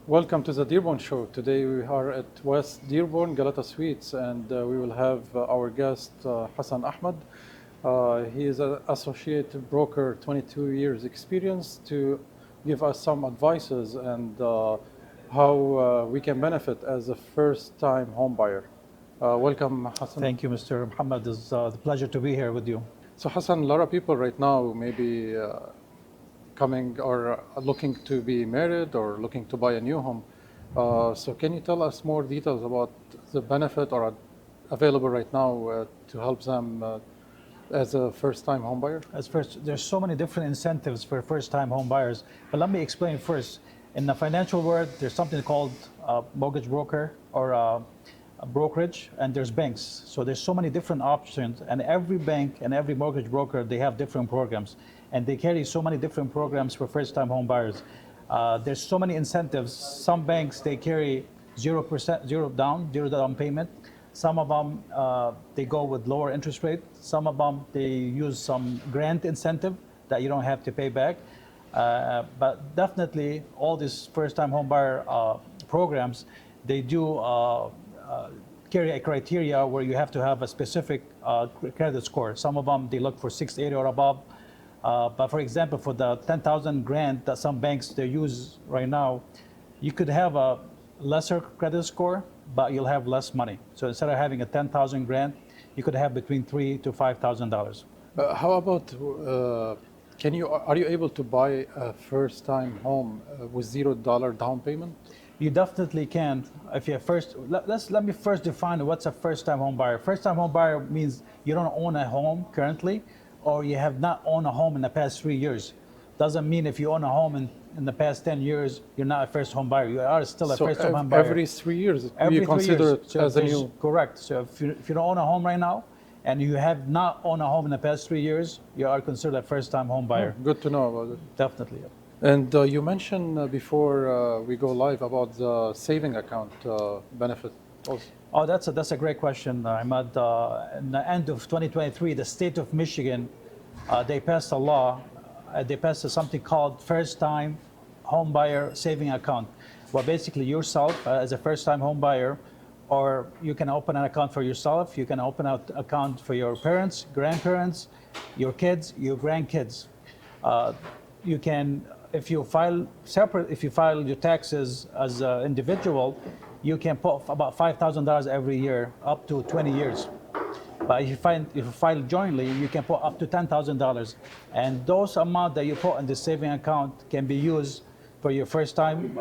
Welcome to the Dearborn Show. Today we are at West Dearborn, Galata Suites, and we will have our guest Hassan Ahmad. He is an associate broker, 22 years experience, to give us some advices and how we can benefit as a first-time home buyer. Welcome, Hassan. Thank you, Mr. Mohamad. It's a pleasure to be here with you. So Hassan, a lot of people right now may be coming or looking to be married or looking to buy a new home. So can you tell us more details about the benefit or available right now to help them as a first-time home buyer? There's so many different incentives for first-time home buyers, but let me explain first. In the financial world, there's something called a mortgage broker or a brokerage, and there's banks. So there's so many different options, and every bank and every mortgage broker, they have different programs, and they carry so many different programs for first-time home buyers. There's so many incentives. Some banks, they carry 0%, zero down payment. Some of them, they go with lower interest rate. Some of them, they use some grant incentive that you don't have to pay back. But definitely, all these first-time home buyer programs, they do carry a criteria where you have to have a specific credit score. Some of them, they look for 680 or above. But for example, for the 10,000 grant that some banks they use right now, you could have a lesser credit score, but you'll have less money. So instead of having a 10,000 grant, you could have between $3,000 to $5,000. How about are you able to buy a first-time home with $0 down payment? You definitely can. If you're let me first define what's a first-time home buyer. First-time home buyer means you don't own a home currently, or you have not owned a home in the past 3 years. Doesn't mean if you own a home in the past 10 years, you're not a first home buyer. You are still a first home buyer. Every 3 years, you consider it as a new. Correct. So if you don't own a home right now, and you have not owned a home in the past 3 years, you are considered a first time home buyer. Good to know about it. Definitely. And you mentioned before we go live about the saving account benefit also. Oh, that's a great question, Imad. In the end of 2023, the state of Michigan, they passed a law. They passed something called first-time home buyer saving account. Well, basically yourself as a first-time home buyer, or you can open an account for yourself. You can open an account for your parents, grandparents, your kids, your grandkids. You can, if you file your taxes as an individual, you can put about $5,000 every year, up to 20 years. But if you file jointly, you can put up to $10,000. And those amount that you put in the saving account can be used for your first time,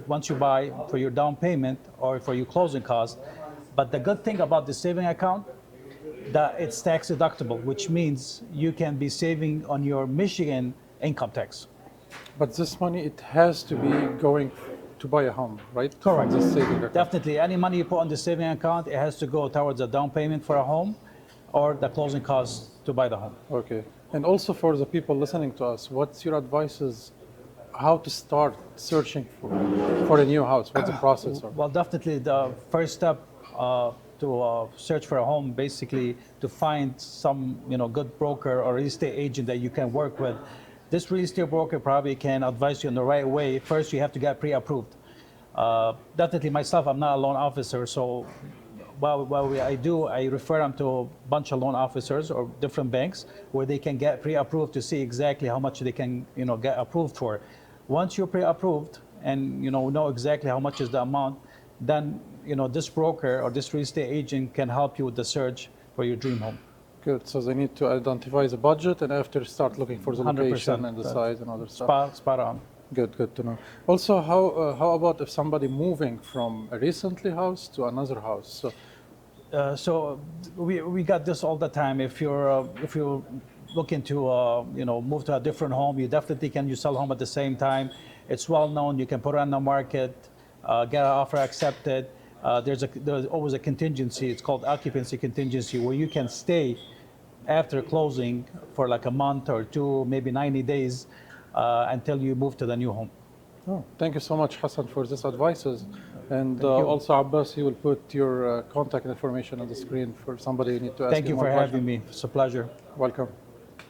once you buy, for your down payment, or for your closing costs. But the good thing about the saving account, that it's tax deductible, which means you can be saving on your Michigan income tax. But this money, it has to be going to buy a home, right? Correct. From the saving account. Definitely. Any money you put on the saving account, it has to go towards a down payment for a home or the closing costs to buy the home. Okay. And also for the people listening to us, what's your advice how to start searching for a new house? What's the process? Well, definitely the first step to search for a home, basically to find some good broker or real estate agent that you can work with. This real estate broker probably can advise you in the right way. First, you have to get pre-approved. Definitely myself, I'm not a loan officer, so I refer them to a bunch of loan officers or different banks where they can get pre-approved to see exactly how much they can get approved for. Once you're pre-approved and know exactly how much is the amount, then this broker or this real estate agent can help you with the search for your dream home. Good. So they need to identify the budget and after start looking for the location and the size and other stuff. Spot on. Good to know. Also, how about if somebody moving from a recently house to another house? So we got this all the time. If you're looking to move to a different home, you definitely can sell home at the same time. It's well known. You can put it on the market, get an offer accepted. There's always a contingency. It's called occupancy contingency, where you can stay after closing for like a month or two, maybe 90 days, until you move to the new home. Oh, thank you so much, Hassan, for this advices. And also, Abbas, you will put your contact information on the screen for somebody who need to ask you more questions. Thank you for having me. It's a pleasure. Welcome.